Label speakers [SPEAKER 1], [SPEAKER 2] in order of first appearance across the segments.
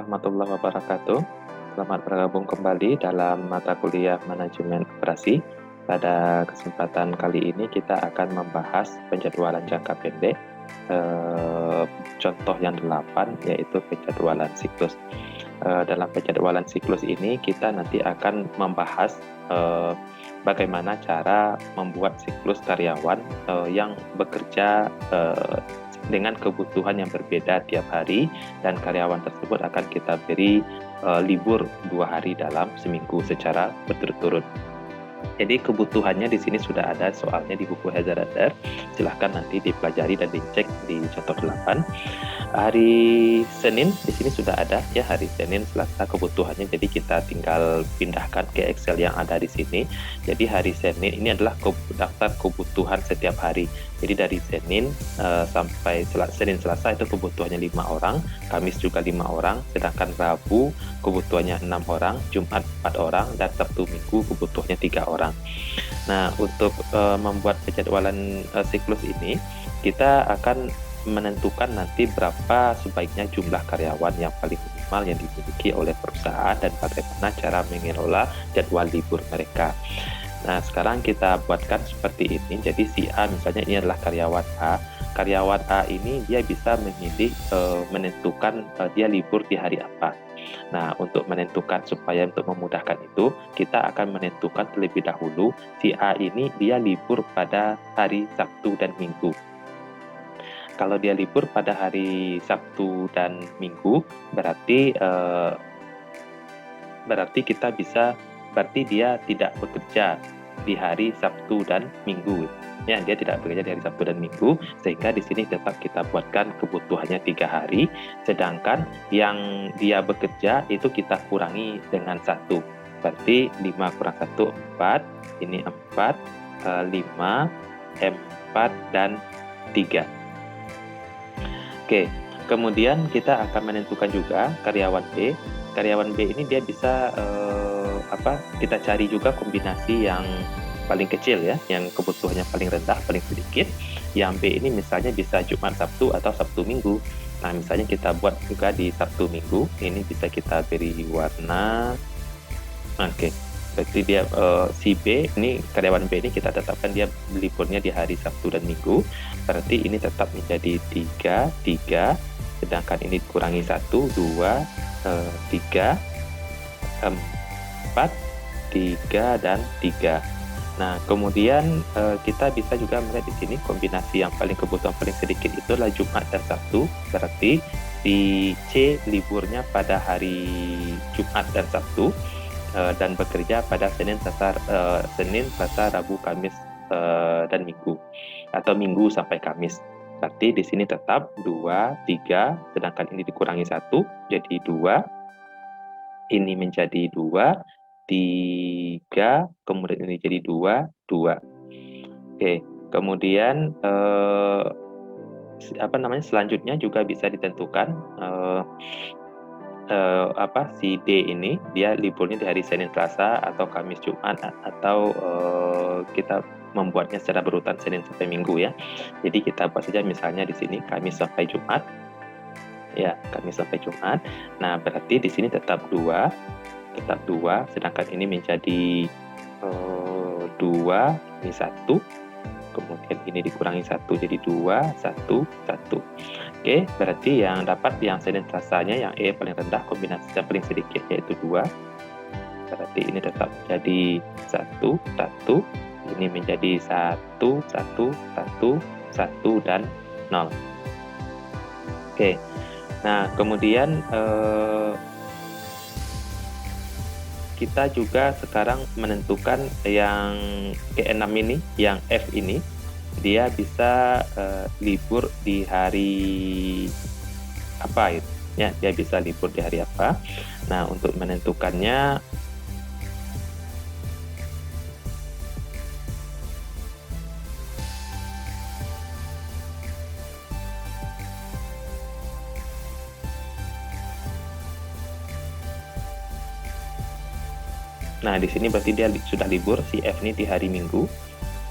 [SPEAKER 1] warahmatullahi wabarakatuh. Selamat bergabung kembali dalam mata kuliah Manajemen Operasi. Pada kesempatan kali ini kita akan membahas penjadwalan jangka pendek, contoh yang 8, yaitu penjadwalan siklus. Dalam penjadwalan siklus ini kita nanti akan membahas bagaimana cara membuat siklus karyawan yang bekerja dengan kebutuhan yang berbeda tiap hari, dan karyawan tersebut akan kita beri libur 2 hari dalam seminggu secara berturut-turut. Jadi kebutuhannya di sini sudah ada soalnya di buku Heather Radar. Silahkan nanti dipelajari dan dicek di contoh 8. Hari Senin di sini sudah ada ya, hari Senin, Selasa kebutuhannya. Jadi kita tinggal pindahkan ke Excel yang ada di sini. Jadi hari Senin ini adalah daftar kebutuhan setiap hari. Jadi dari Senin sampai Senin Selasa itu kebutuhannya 5 orang, Kamis juga 5 orang, sedangkan Rabu kebutuhannya 6 orang, Jumat 4 orang, dan Sabtu Minggu kebutuhannya 3 orang. Nah, untuk membuat penjadwalan siklus ini, kita akan menentukan nanti berapa sebaiknya jumlah karyawan yang paling minimal yang dimiliki oleh perusahaan dan bagaimana cara mengelola jadwal libur mereka. Nah, sekarang kita buatkan seperti ini. Jadi si A misalnya ini adalah karyawan A. Karyawan A ini dia bisa memilih menentukan dia libur di hari apa. Nah, untuk menentukan supaya untuk memudahkan itu, kita akan menentukan terlebih dahulu si A ini dia libur pada hari Sabtu dan Minggu. Kalau dia libur pada hari Sabtu dan Minggu, berarti dia tidak bekerja di hari Sabtu dan Minggu. Ya, dia tidak bekerja di hari Sabtu dan Minggu, sehingga di sini tetap kita buatkan kebutuhannya 3 hari, sedangkan yang dia bekerja itu kita kurangi dengan 1. Berarti 5 kurang 1, 4, ini 4, 5, 4, dan 3. Oke, kemudian kita akan menentukan juga karyawan B. Karyawan B ini dia bisa kita cari juga kombinasi yang paling kecil ya, yang kebutuhannya paling rendah, paling sedikit. Yang B ini misalnya bisa Jumat Sabtu atau Sabtu Minggu. Nah, misalnya kita buat juga di Sabtu Minggu. Ini bisa kita beri warna. Oke. Berarti dia si B ini, karyawan B ini kita tetapkan dia liburnya di hari Sabtu dan Minggu. Berarti ini tetap menjadi 3, sedangkan ini dikurangi 1, 2, 3, 4, 3, dan 3. Nah, kemudian kita bisa juga melihat di sini kombinasi yang paling kebutuhan paling sedikit itu adalah Jumat dan Sabtu. Berarti di C liburnya pada hari Jumat dan Sabtu, dan bekerja pada Senin, Selasa, Rabu, Kamis, dan Minggu, atau Minggu sampai Kamis. Berarti di sini tetap 2, 3, sedangkan ini dikurangi 1, jadi 2. Ini menjadi 2, 3, kemudian ini jadi 2, 2. Oke, kemudian selanjutnya juga bisa ditentukan si D ini dia liburnya di hari Senin Selasa atau Kamis Jumat, atau kita membuatnya secara berurutan Senin sampai Minggu ya. Jadi kita buat saja misalnya di sini Kamis sampai Jumat. Ya, Kamis sampai Jumat. Nah, berarti di sini tetap 2, sedangkan ini menjadi 2, ini 1. Kemudian ini dikurangi 1 jadi 2, 1, 1. Oke, berarti yang dapat yang Senin Selasanya yang E paling rendah, kombinasi yang paling sedikit yaitu 2. Berarti ini tetap jadi 1, 1. Ini menjadi 1, 1, 1, 1, dan 0. Oke. Nah, kemudian kita juga sekarang menentukan yang ke-6 ini, yang F ini, dia bisa libur di hari apa itu? Ya, dia bisa libur di hari apa? Nah, untuk menentukannya Nah, di sini berarti dia sudah libur, si F ini di hari Minggu.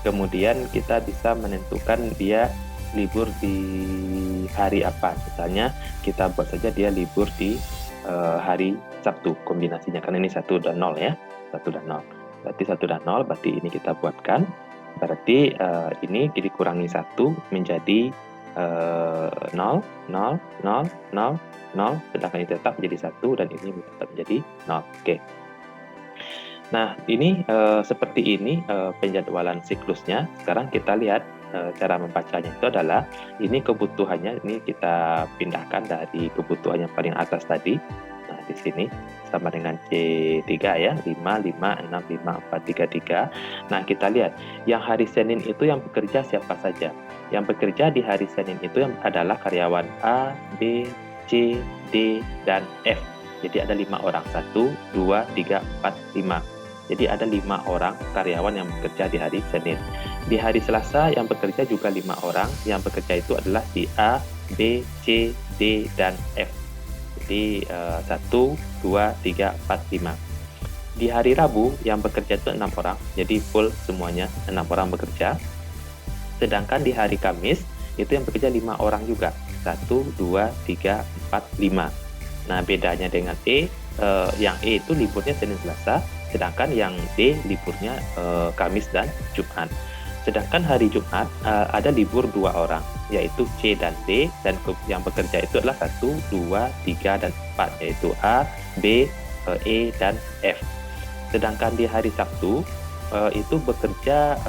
[SPEAKER 1] Kemudian kita bisa menentukan dia libur di hari apa. Misalnya kita buat saja dia libur di hari Sabtu kombinasinya, karena ini 1 dan 0 ya, 1 dan 0. Berarti 1 dan 0, berarti ini kita buatkan. Berarti ini dikurangi 1 menjadi 0, 0, 0, 0, 0, sedangkan ini tetap menjadi 1 dan ini tetap menjadi 0. Oke. Nah, ini seperti ini penjadwalan siklusnya. Sekarang kita lihat cara membacanya itu adalah, ini kebutuhannya, ini kita pindahkan dari kebutuhan yang paling atas tadi. Nah, di sini sama dengan C3 ya, 5, 5, 6, 5, 4, 3, 3. Nah, kita lihat, yang hari Senin itu yang bekerja siapa saja? Yang bekerja di hari Senin itu yang adalah karyawan A, B, C, D, dan F. Jadi ada 5 orang, 1, 2, 3, 4, 5. Jadi ada 5 orang karyawan yang bekerja di hari Senin. Di hari Selasa yang bekerja juga 5 orang, yang bekerja itu adalah si A, B, C, D, dan F. Jadi 1, 2, 3, 4, 5. Di hari Rabu yang bekerja itu 6 orang, jadi full semuanya 6 orang bekerja. Sedangkan di hari Kamis itu yang bekerja 5 orang juga, 1, 2, 3, 4, 5. Nah, bedanya dengan yang E itu liburnya Senin Selasa, sedangkan yang D liburnya Kamis dan Jumat. Sedangkan hari Jumat ada libur 2 orang, yaitu C dan D, dan yang bekerja itu adalah 1, 2, 3, dan 4, yaitu A, B, E, dan F. Sedangkan di hari Sabtu itu bekerja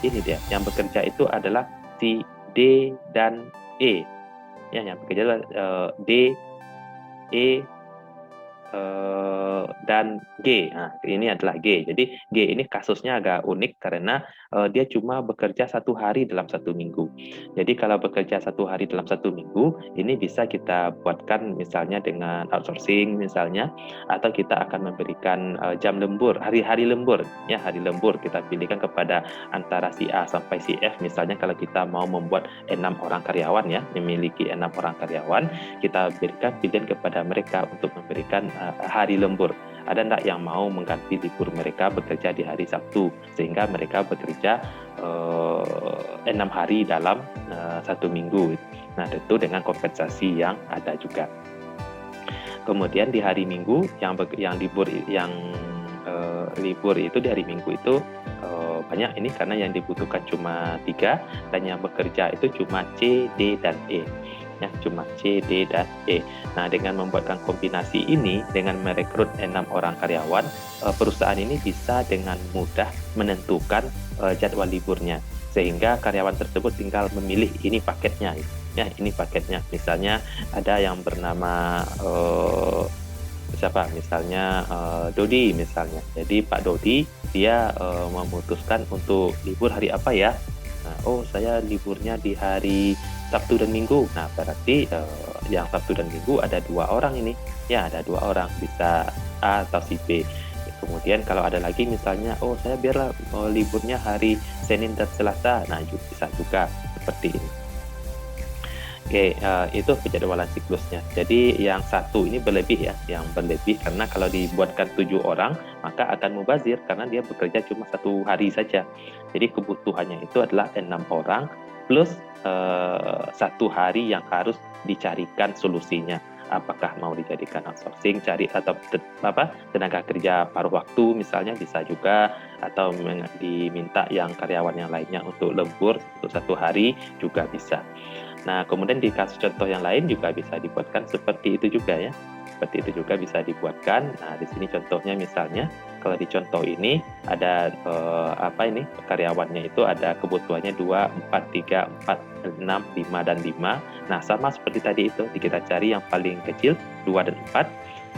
[SPEAKER 1] ini dia, yang bekerja itu adalah si D dan E. Ya, yang bekerja adalah D, E, dan G. Nah, ini adalah G. Jadi G ini kasusnya agak unik karena dia cuma bekerja 1 hari dalam 1 minggu. Jadi kalau bekerja 1 hari dalam 1 minggu, ini bisa kita buatkan misalnya dengan outsourcing misalnya, atau kita akan memberikan jam lembur, hari-hari lembur. Ya, hari lembur kita pilihkan kepada antara si A sampai si F. Misalnya kalau kita mau membuat 6 orang karyawan ya, memiliki 6 orang karyawan, kita berikan pilihan kepada mereka untuk memberikan hari lembur. Ada enggak yang mau mengganti libur mereka bekerja di hari Sabtu, sehingga mereka bekerja 6 hari dalam 1 minggu. Nah, tentu dengan kompensasi yang ada juga. Kemudian di hari Minggu yang libur itu di hari Minggu itu banyak ini, karena yang dibutuhkan cuma 3 dan yang bekerja itu cuma C, D, dan E. Ya, cuma C, D, dan E. Nah, dengan membuatkan kombinasi ini, dengan merekrut 6 orang karyawan, perusahaan ini bisa dengan mudah menentukan jadwal liburnya, sehingga karyawan tersebut tinggal memilih ini paketnya. Ya, ini paketnya. Misalnya ada yang bernama siapa? Misalnya Dodi misalnya. Jadi Pak Dodi dia memutuskan untuk libur hari apa ya? Nah, saya liburnya di hari Sabtu dan Minggu. Nah, berarti yang Sabtu dan Minggu ada 2 orang ini. Ya, ada 2 orang, bisa A atau si B. Kemudian kalau ada lagi misalnya, saya biarlah liburnya hari Senin dan Selasa. Nah, bisa juga seperti ini. Oke, itu penjadwalan siklusnya. Jadi yang satu ini berlebih ya, yang berlebih karena kalau dibuatkan 7 orang, maka akan mubazir karena dia bekerja cuma 1 hari saja. Jadi kebutuhannya itu adalah 6 orang plus 1 hari yang harus dicarikan solusinya. Apakah mau dijadikan outsourcing, cari atau tenaga kerja paruh waktu misalnya bisa juga, atau diminta yang karyawan yang lainnya untuk lembur untuk 1 hari juga bisa. Nah, kemudian di kasus contoh yang lain juga bisa dibuatkan seperti itu juga ya. Seperti itu juga bisa dibuatkan. Nah, di sini contohnya misalnya, kalau di contoh ini ada karyawannya itu ada kebutuhannya 2, 4, 3, 4, 6, 5, dan 5. Nah, sama seperti tadi itu, kita cari yang paling kecil, 2 dan 4.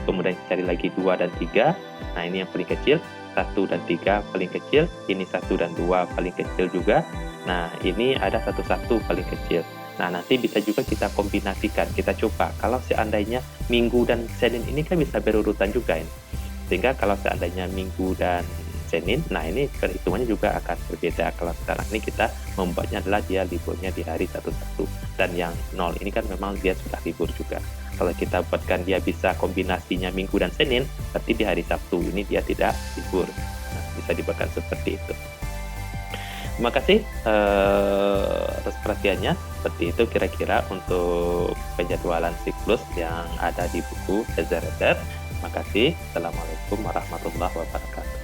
[SPEAKER 1] Kemudian cari lagi 2 dan 3. Nah, ini yang paling kecil, 1 dan 3 paling kecil. Ini 1 dan 2 paling kecil juga. Nah, ini ada 1 paling kecil. Nah, nanti bisa juga kita kombinasikan, kita coba. Kalau seandainya Minggu dan Senin ini kan bisa berurutan juga ini. Sehingga kalau seandainya Minggu dan Senin, nah ini perhitungannya juga akan berbeda. Kalau sekarang ini kita membuatnya adalah dia liburnya di hari 1. Dan yang 0 ini kan memang dia sudah libur juga. Kalau kita buatkan dia bisa kombinasinya Minggu dan Senin, berarti di hari Sabtu ini dia tidak libur. Nah, bisa dibuatkan seperti itu. Terima kasih atas perhatiannya. Seperti itu kira-kira untuk penjadwalan siklus yang ada di buku Ezer-Ezer. Terima kasih. Assalamualaikum warahmatullahi wabarakatuh.